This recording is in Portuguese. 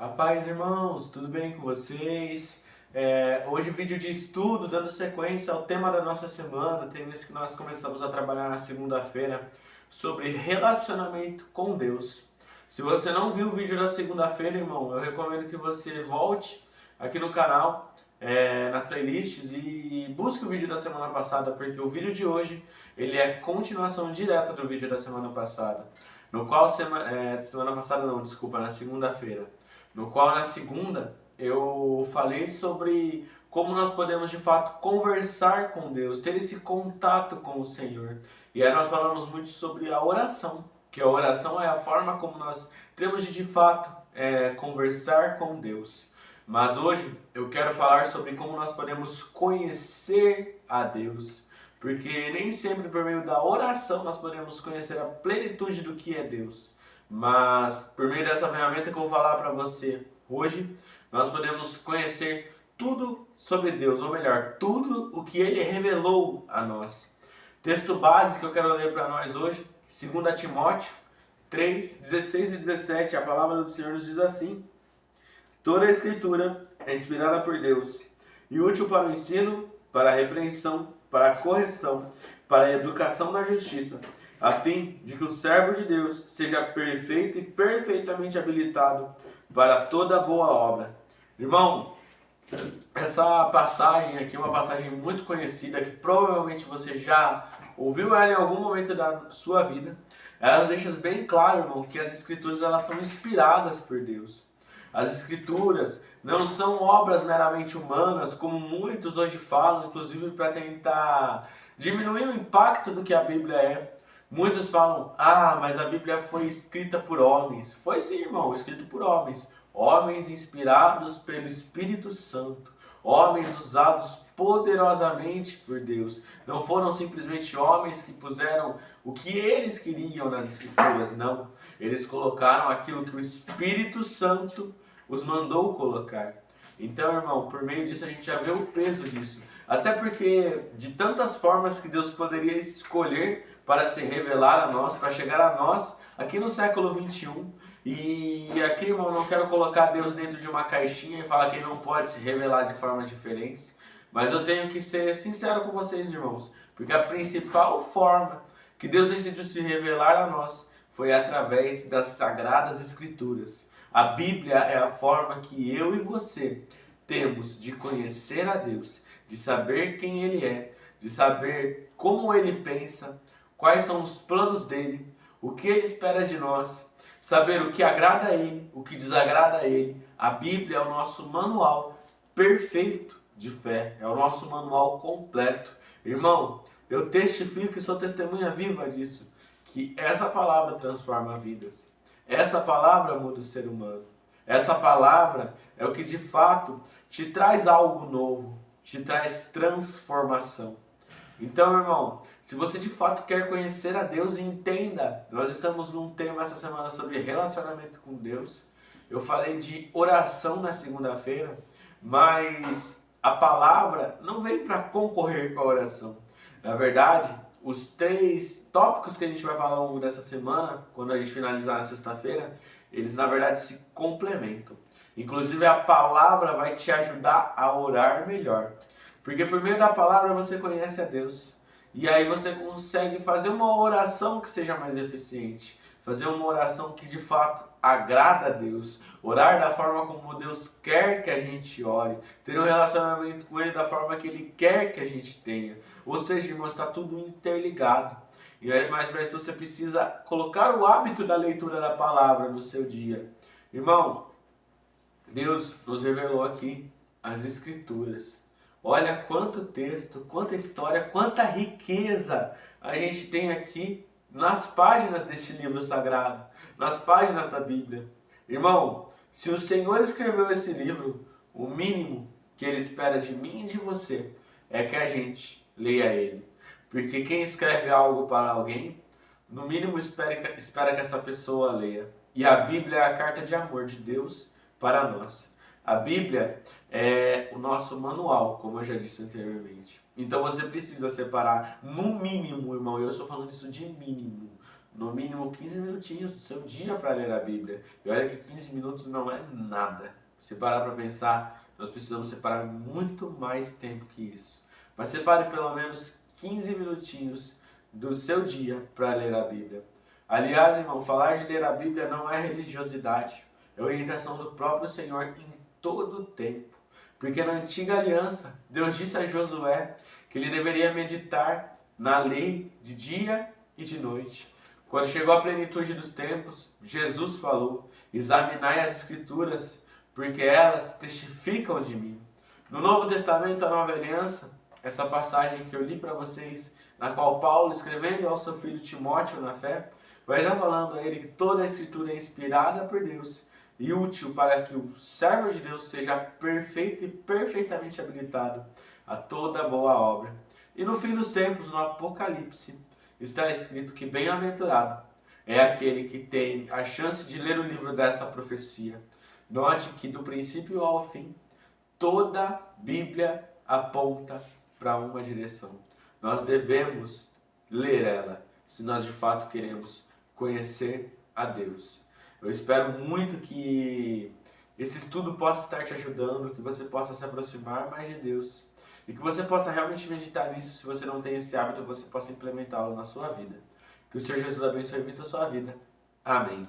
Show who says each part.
Speaker 1: A paz, irmãos, tudo bem com vocês? Hoje vídeo de estudo, dando sequência ao tema da nossa semana, tema esse que nós começamos a trabalhar na segunda-feira, sobre relacionamento com Deus. Se você não viu o vídeo da segunda-feira, irmão, eu recomendo que você volte aqui no canal, nas playlists e busque o vídeo da semana passada, porque o vídeo de hoje ele é continuação direta do vídeo da semana passada, no qual semana passada não, desculpa, na segunda-feira, no qual na segunda eu falei sobre como nós podemos de fato conversar com Deus, ter esse contato com o Senhor. E aí nós falamos muito sobre a oração, que a oração é a forma como nós temos de fato conversar com Deus. Mas hoje eu quero falar sobre como nós podemos conhecer a Deus, porque nem sempre por meio da oração nós podemos conhecer a plenitude do que é Deus. Mas por meio dessa ferramenta que eu vou falar para você hoje, nós podemos conhecer tudo sobre Deus, ou melhor, tudo o que Ele revelou a nós. Texto base que eu quero ler para nós hoje, 2 Timóteo 3, 16 e 17, a palavra do Senhor nos diz assim: toda a Escritura é inspirada por Deus e útil para o ensino, para a repreensão, para a correção, para a educação na justiça, a fim de que o servo de Deus seja perfeito e perfeitamente habilitado para toda boa obra. Irmão, essa passagem aqui é uma passagem muito conhecida, que provavelmente você já ouviu ela em algum momento da sua vida. Ela deixa bem claro, irmão, que as Escrituras elas são inspiradas por Deus. As Escrituras não são obras meramente humanas, como muitos hoje falam, inclusive para tentar diminuir o impacto do que a Bíblia é. Muitos falam, mas a Bíblia foi escrita por homens. Foi sim, irmão, escrito por homens. Homens inspirados pelo Espírito Santo. Homens usados poderosamente por Deus. Não foram simplesmente homens que puseram o que eles queriam nas Escrituras, não. Eles colocaram aquilo que o Espírito Santo os mandou colocar. Então, irmão, por meio disso a gente já vê o peso disso. Até porque de tantas formas que Deus poderia escolher para se revelar a nós, para chegar a nós aqui no século 21. E aqui, irmão, não quero colocar Deus dentro de uma caixinha e falar que Ele não pode se revelar de formas diferentes. Mas eu tenho que ser sincero com vocês, irmãos, porque a principal forma que Deus decidiu se revelar a nós foi através das Sagradas Escrituras. A Bíblia é a forma que eu e você temos de conhecer a Deus, de saber quem Ele é, de saber como Ele pensa, quais são os planos dEle, o que Ele espera de nós, saber o que agrada a Ele, o que desagrada a Ele. A Bíblia é o nosso manual perfeito de fé, é o nosso manual completo. Irmão, eu testifico e sou testemunha viva disso, que essa palavra transforma vidas. Essa palavra muda o ser humano. Essa palavra é o que de fato te traz algo novo, te traz transformação. Então, irmão, se você de fato quer conhecer a Deus, entenda, nós estamos num tema essa semana sobre relacionamento com Deus. Eu falei de oração na segunda-feira, mas a palavra não vem para concorrer com a oração. Na verdade, os 3 tópicos que a gente vai falar ao longo dessa semana, quando a gente finalizar na sexta-feira, eles na verdade se complementam. Inclusive a palavra vai te ajudar a orar melhor. Porque por meio da palavra você conhece a Deus. E aí você consegue fazer uma oração que seja mais eficiente. Fazer uma oração que de fato agrada a Deus. Orar da forma como Deus quer que a gente ore. Ter um relacionamento com Ele da forma que Ele quer que a gente tenha. Ou seja, irmão, está tudo interligado. E aí, mais para isso você precisa colocar o hábito da leitura da palavra no seu dia. Irmão, Deus nos revelou aqui as Escrituras. Olha quanto texto, quanta história, quanta riqueza a gente tem aqui nas páginas deste livro sagrado, nas páginas da Bíblia. Irmão, se o Senhor escreveu esse livro, o mínimo que Ele espera de mim e de você é que a gente leia ele. Porque quem escreve algo para alguém, no mínimo espera que essa pessoa leia. E a Bíblia é a carta de amor de Deus para nós. A Bíblia é o nosso manual, como eu já disse anteriormente. Então você precisa separar, no mínimo, irmão, eu estou falando isso de mínimo, no mínimo 15 minutinhos do seu dia para ler a Bíblia. E olha que 15 minutos não é nada. Se parar para pensar, nós precisamos separar muito mais tempo que isso. Mas separe pelo menos 15 minutinhos do seu dia para ler a Bíblia. Aliás, irmão, falar de ler a Bíblia não é religiosidade, é orientação do próprio Senhor em todo o tempo. Porque na antiga aliança, Deus disse a Josué que ele deveria meditar na lei de dia e de noite. Quando chegou a plenitude dos tempos, Jesus falou: examinai as Escrituras, porque elas testificam de mim. No Novo Testamento, a Nova Aliança, essa passagem que eu li para vocês, na qual Paulo, escrevendo ao seu filho Timóteo na fé, vai já falando a ele que toda a Escritura é inspirada por Deus e útil para que o servo de Deus seja perfeito e perfeitamente habilitado a toda boa obra. E no fim dos tempos, no Apocalipse, está escrito que bem-aventurado é aquele que tem a chance de ler o livro dessa profecia. Note que do princípio ao fim, toda a Bíblia aponta para uma direção. Nós devemos ler ela, se nós de fato queremos conhecer a Deus. Eu espero muito que esse estudo possa estar te ajudando, que você possa se aproximar mais de Deus e que você possa realmente meditar nisso. Se você não tem esse hábito, você possa implementá-lo na sua vida. Que o Senhor Jesus abençoe muito a sua vida. Amém.